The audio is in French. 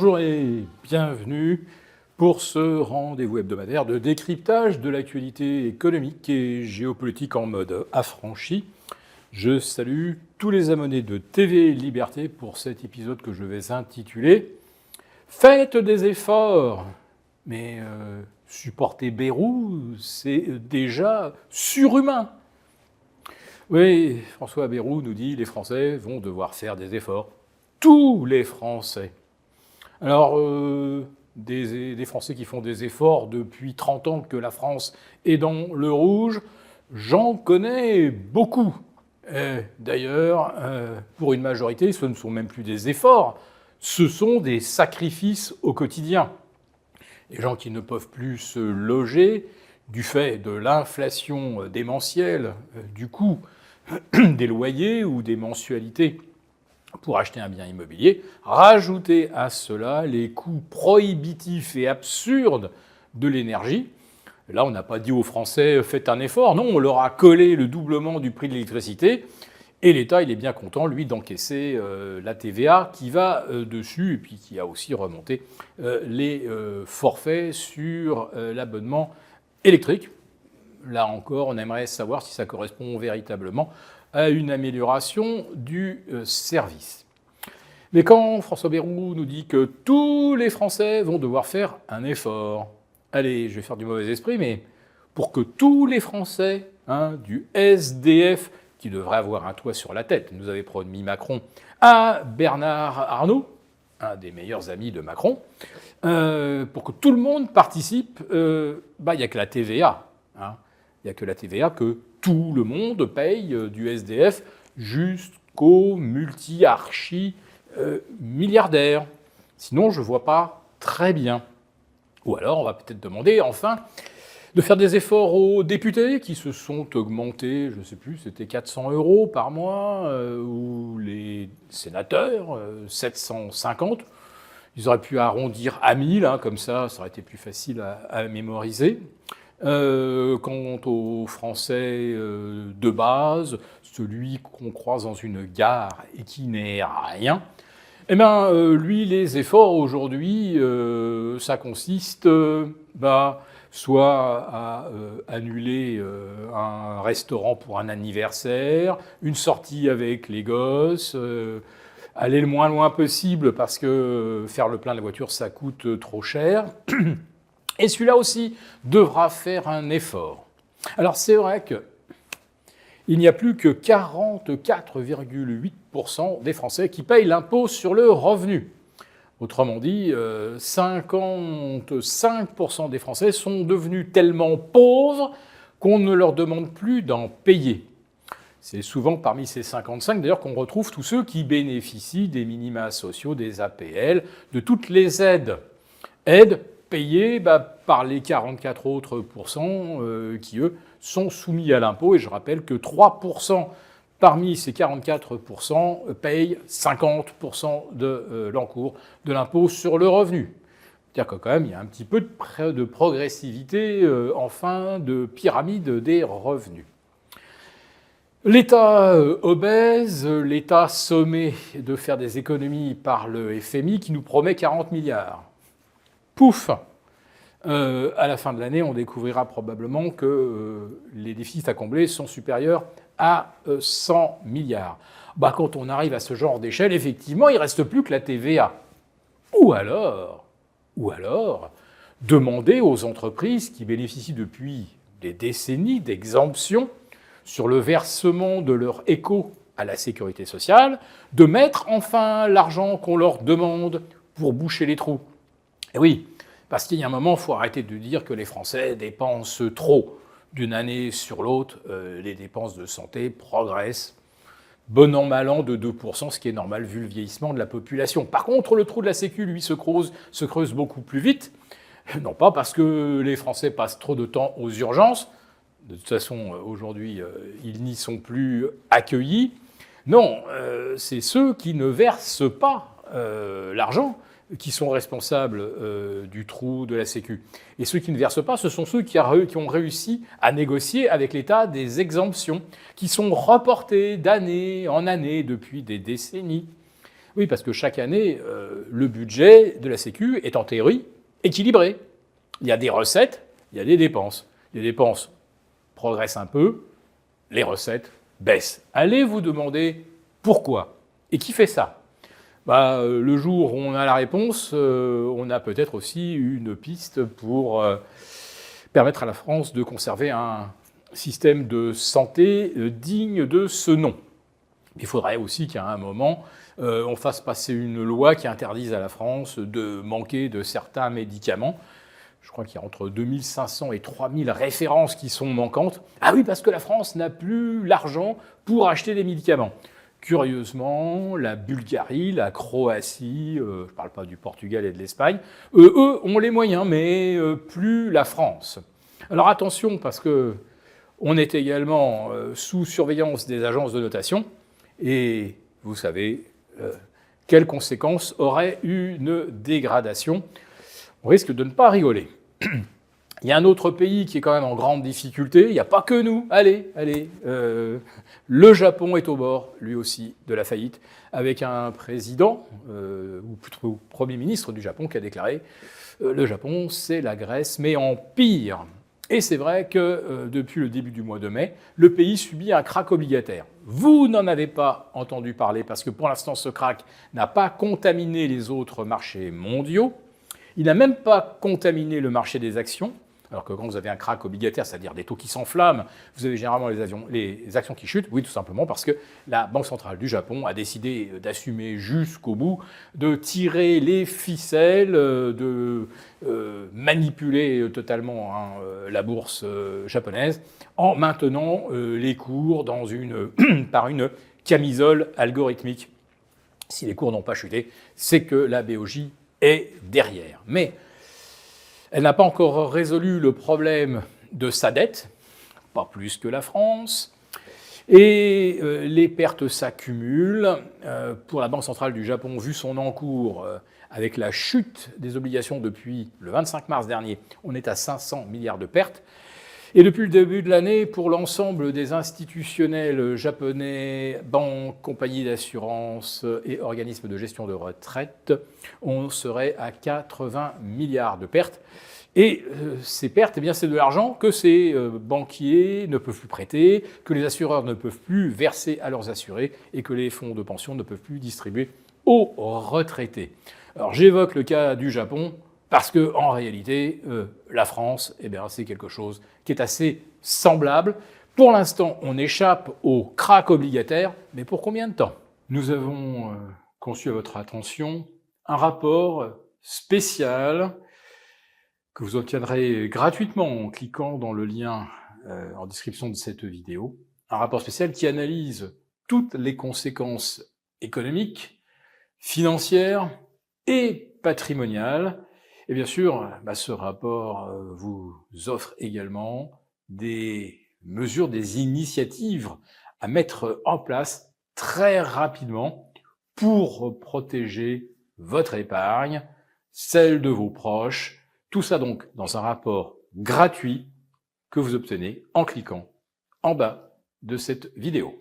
Bonjour et bienvenue pour ce rendez-vous hebdomadaire de décryptage de l'actualité économique et géopolitique en mode affranchi. Je salue tous les abonnés de TV Liberté pour cet épisode que je vais intituler « Faites des efforts ». Mais supporter Bayrou, c'est déjà surhumain. Oui, François Bayrou nous dit « Les Français vont devoir faire des efforts ». Tous les Français. Alors, des Français qui font des efforts depuis 30 ans que la France est dans le rouge, j'en connais beaucoup. D'ailleurs, pour une majorité, ce ne sont même plus des efforts, ce sont des sacrifices au quotidien. Les gens qui ne peuvent plus se loger du fait de l'inflation démentielle, du coût des loyers ou des mensualités pour acheter un bien immobilier, rajouter à cela les coûts prohibitifs et absurdes de l'énergie. Là, on n'a pas dit aux Français « faites un effort », non, on leur a collé le doublement du prix de l'électricité, et l'État, il est bien content, lui, d'encaisser la TVA qui va dessus, et puis qui a aussi remonté les forfaits sur l'abonnement électrique. Là encore, on aimerait savoir si ça correspond véritablement à une amélioration du service. Mais quand François Bayrou nous dit que tous les Français vont devoir faire un effort, allez, je vais faire du mauvais esprit, mais pour que tous les Français, du SDF, qui devrait avoir un toit sur la tête, nous avait promis Macron, à Bernard Arnault, un des meilleurs amis de Macron, pour que tout le monde participe, il n'y a que la TVA. Il n'y a que la TVA que tout le monde paye du SDF jusqu'aux multi-archi-milliardaires. Sinon, je ne vois pas très bien. Ou alors, on va peut-être demander, enfin, de faire des efforts aux députés qui se sont augmentés, je ne sais plus, c'était 400 € par mois, ou les sénateurs, 750. Ils auraient pu arrondir à 1000, comme ça aurait été plus facile à mémoriser. Quant aux Français de base, celui qu'on croise dans une gare et qui n'est rien, eh bien, lui, les efforts aujourd'hui, ça consiste soit à annuler un restaurant pour un anniversaire, une sortie avec les gosses, aller le moins loin possible parce que faire le plein de la voiture, ça coûte trop cher. Et celui-là aussi devra faire un effort. Alors c'est vrai qu'il n'y a plus que 44,8% des Français qui payent l'impôt sur le revenu. Autrement dit, 55% des Français sont devenus tellement pauvres qu'on ne leur demande plus d'en payer. C'est souvent parmi ces 55 d'ailleurs qu'on retrouve tous ceux qui bénéficient des minima sociaux, des APL, de toutes les aides. Aides payés par les 44 autres pourcents qui, eux, sont soumis à l'impôt. Et je rappelle que 3% parmi ces 44% payent 50% de l'encours de l'impôt sur le revenu. C'est-à-dire que quand même, il y a un petit peu de progressivité en fin de pyramide des revenus. L'État obèse, l'État sommé de faire des économies par le FMI qui nous promet 40 milliards. Pouf, à la fin de l'année, on découvrira probablement que les déficits à combler sont supérieurs à 100 milliards. Quand on arrive à ce genre d'échelle, effectivement, il ne reste plus que la TVA. Ou alors, demander aux entreprises qui bénéficient depuis des décennies d'exemptions sur le versement de leur éco à la sécurité sociale, de mettre enfin l'argent qu'on leur demande pour boucher les trous. Et oui, parce qu'il y a un moment, il faut arrêter de dire que les Français dépensent trop. D'une année sur l'autre, les dépenses de santé progressent, bon an, mal an, de 2%, ce qui est normal vu le vieillissement de la population. Par contre, le trou de la Sécu, lui, se creuse beaucoup plus vite. Non pas parce que les Français passent trop de temps aux urgences. De toute façon, aujourd'hui, ils n'y sont plus accueillis. Non, c'est ceux qui ne versent pas l'argent qui sont responsables du trou de la Sécu. Et ceux qui ne versent pas, ce sont ceux qui ont réussi à négocier avec l'État des exemptions qui sont reportées d'année en année depuis des décennies. Oui, parce que chaque année, le budget de la Sécu est en théorie équilibré. Il y a des recettes, il y a des dépenses. Les dépenses progressent un peu, les recettes baissent. Allez vous demander pourquoi. Et qui fait ça? Le jour où on a la réponse, on a peut-être aussi une piste pour permettre à la France de conserver un système de santé digne de ce nom. Il faudrait aussi qu'à un moment, on fasse passer une loi qui interdise à la France de manquer de certains médicaments. Je crois qu'il y a entre 2500 et 3000 références qui sont manquantes. Ah oui, parce que la France n'a plus l'argent pour acheter des médicaments. Curieusement, la Bulgarie, la Croatie, je ne parle pas du Portugal et de l'Espagne, eux ont les moyens, mais plus la France. Alors attention, parce que on est également sous surveillance des agences de notation, et vous savez quelles conséquences aurait une dégradation. On risque de ne pas rigoler. Il y a un autre pays qui est quand même en grande difficulté, il n'y a pas que nous, allez, le Japon est au bord, lui aussi, de la faillite, avec un président, ou plutôt Premier ministre du Japon, qui a déclaré le Japon, c'est la Grèce, mais en pire. Et c'est vrai que depuis le début du mois de mai, le pays subit un krach obligataire. Vous n'en avez pas entendu parler parce que pour l'instant, ce krach n'a pas contaminé les autres marchés mondiaux. Il n'a même pas contaminé le marché des actions, alors que quand vous avez un krach obligataire, c'est-à-dire des taux qui s'enflamment, vous avez généralement les actions qui chutent. Oui, tout simplement parce que la Banque centrale du Japon a décidé d'assumer jusqu'au bout, de tirer les ficelles, de manipuler totalement la bourse japonaise en maintenant les cours dans par une camisole algorithmique. Si les cours n'ont pas chuté, c'est que la BOJ est derrière. Mais elle n'a pas encore résolu le problème de sa dette, pas plus que la France, et les pertes s'accumulent. Pour la Banque centrale du Japon, vu son encours, avec la chute des obligations depuis le 25 mars dernier, on est à 500 milliards de pertes. Et depuis le début de l'année, pour l'ensemble des institutionnels japonais, banques, compagnies d'assurance et organismes de gestion de retraite, on serait à 80 milliards de pertes. Et ces pertes, eh bien, c'est de l'argent que ces banquiers ne peuvent plus prêter, que les assureurs ne peuvent plus verser à leurs assurés et que les fonds de pension ne peuvent plus distribuer aux retraités. Alors j'évoque le cas du Japon, parce qu'en réalité, la France, eh bien, c'est quelque chose qui est assez semblable. Pour l'instant, on échappe au krach obligataire, mais pour combien de temps? Nous avons conçu à votre attention un rapport spécial que vous obtiendrez gratuitement en cliquant dans le lien en description de cette vidéo. Un rapport spécial qui analyse toutes les conséquences économiques, financières et patrimoniales. Et bien sûr, ce rapport vous offre également des mesures, des initiatives à mettre en place très rapidement pour protéger votre épargne, celle de vos proches. Tout ça donc dans un rapport gratuit que vous obtenez en cliquant en bas de cette vidéo.